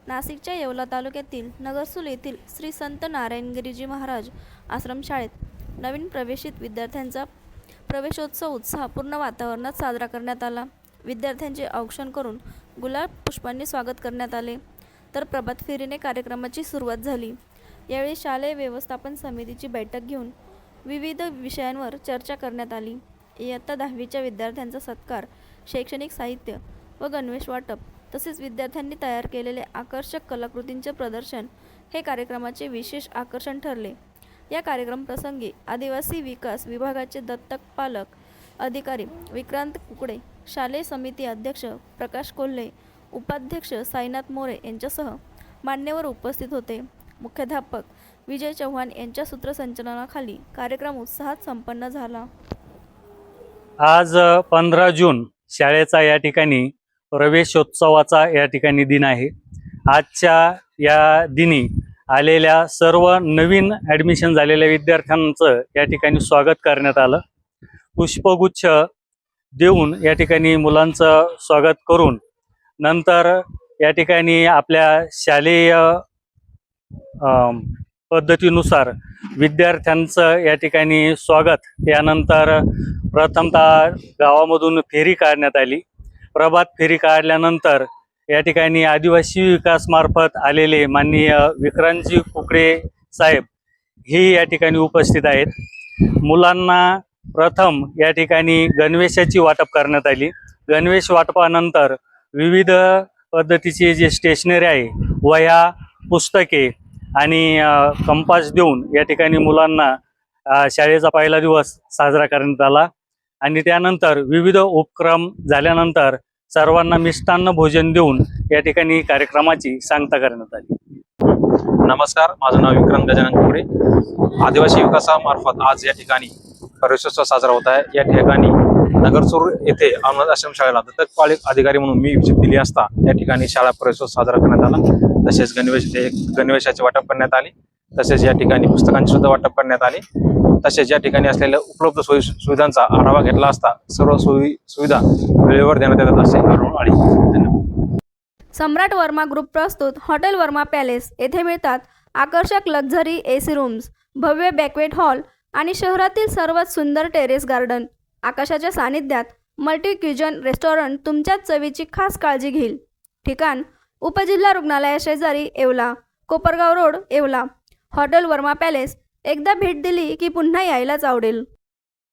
नाशिकच्या येवला तालुक्यातील नगरसूल येथील श्री संत नारायणगिरीजी महाराज आश्रमशाळेत नवीन प्रवेशित विद्यार्थ्यांचा प्रवेशोत्सव उत्साहपूर्ण वातावरणात साजरा करण्यात आला। विद्यार्थ्यांचे औक्षण करून गुलाब पुष्पांनी स्वागत करण्यात आले, तर प्रभात फेरीने कार्यक्रमाची सुरुवात झाली। यावेळी शालेय व्यवस्थापन समितीची बैठक घेऊन विविध विषयांवर चर्चा करण्यात आली। इयत्ता 10वीच्या विद्यार्थ्यांचा सत्कार, शैक्षणिक साहित्य व गणवेश वाटप तसेच विद्यार्थ्यांनी तयार केलेले आकर्षक कलाकृतींचे प्रदर्शन हे कार्यक्रमाचे विशेष आकर्षण ठरले। या कार्यक्रम प्रसंगी आदिवासी विकास विभागाचे दत्तक पालक अधिकारी विक्रांत कुकडे, शालेय समिती अध्यक्ष प्रकाश कोल्हे, उपाध्यक्ष साईनाथ मोरे यांच्यासह मान्यवर उपस्थित होते। मुख्याध्यापक विजय चव्हाण यांच्या सूत्रसंचालनाखाली कार्यक्रम उत्साहात संपन्न झाला। आज 15 जून शाळेचा या ठिकाणी प्रवेशोत्सवाचा या ठिकाणी दिन आहे। आजच्या या दिनी आलेल्या सर्व नवीन ॲडमिशन झालेल्या विद्यार्थ्यांचं या ठिकाणी स्वागत करण्यात आलं। पुष्पगुच्छ देऊन या ठिकाणी मुलांचं स्वागत करून नंतर या ठिकाणी आपल्या शालेय पद्धतीनुसार विद्यार्थ्यांचं या ठिकाणी स्वागत, त्यानंतर प्रथमतः गावामधून फेरी काढण्यात आली। प्रभात फेरी काढल्यानंतर या ठिकाणी आदिवासी विकास मार्फत आलेले माननीय विक्रांतजी कुकडे साहेब हे या ठिकाणी उपस्थित आहेत। मुलांना प्रथम या ठिकाणी गणवेशाची वाटप करण्यात आली। गणवेश वाटपानंतर विविध पद्धतीचे जे स्टेशनरी आहे, वह्या, पुस्तके आणि कंपास देऊन या ठिकाणी मुलांना शाळेचा पहिला दिवस साजरा करण्यात आला। आणि त्यानंतर विविध उपक्रम झाल्यानंतर सर्वांना मिष्टान्न भोजन देऊन या ठिकाणी कार्यक्रमाची सांगता करण्यात आली। नमस्कार, माझं नाव विक्रांत गजानन कुकडे। आदिवासी विकासामार्फत आज या ठिकाणी प्रवेशोत्सव साजरा होत आहे। या ठिकाणी नगरसूर येथे अनाथ आश्रमशाळेला दत्तक पालक अधिकारी म्हणून मी विजिट दिली असता या ठिकाणी शाळा प्रवेशोत्सव साजरा करण्यात आला। तसेच गणवेशाचे वाटप करण्यात आले, तसेच या ठिकाणी पुस्तकांचे सुद्धा वाटप करण्यात आले। तसेच या ठिकाणी असलेल्या उपलब्ध सुविधांचा आढावा घेतला असता सर्व सुविधा वेळेवर देण्यात येतात असे आढळून आले। धन्यवाद। सम्राट वर्मा ग्रुप प्रस्तुत हॉटेल वर्मा पॅलेस येथे मिळतात आकर्षक लक्झरी एसी रूम्स, भव्य बॅक्वेट हॉल आणि शहरातील सर्वात सुंदर टेरेस गार्डन। आकाशाच्या सानिध्यात मल्टी क्युजन रेस्टॉरंट तुमच्या चवीची खास काळजी घेईल। ठिकाण उपजिल्हा रुग्णालया शेजारी Yeola, Kopargaon road, Yeola. Hotel Verma palace एकदा भेट दिली की पुन्हा यायलाच आवडेल।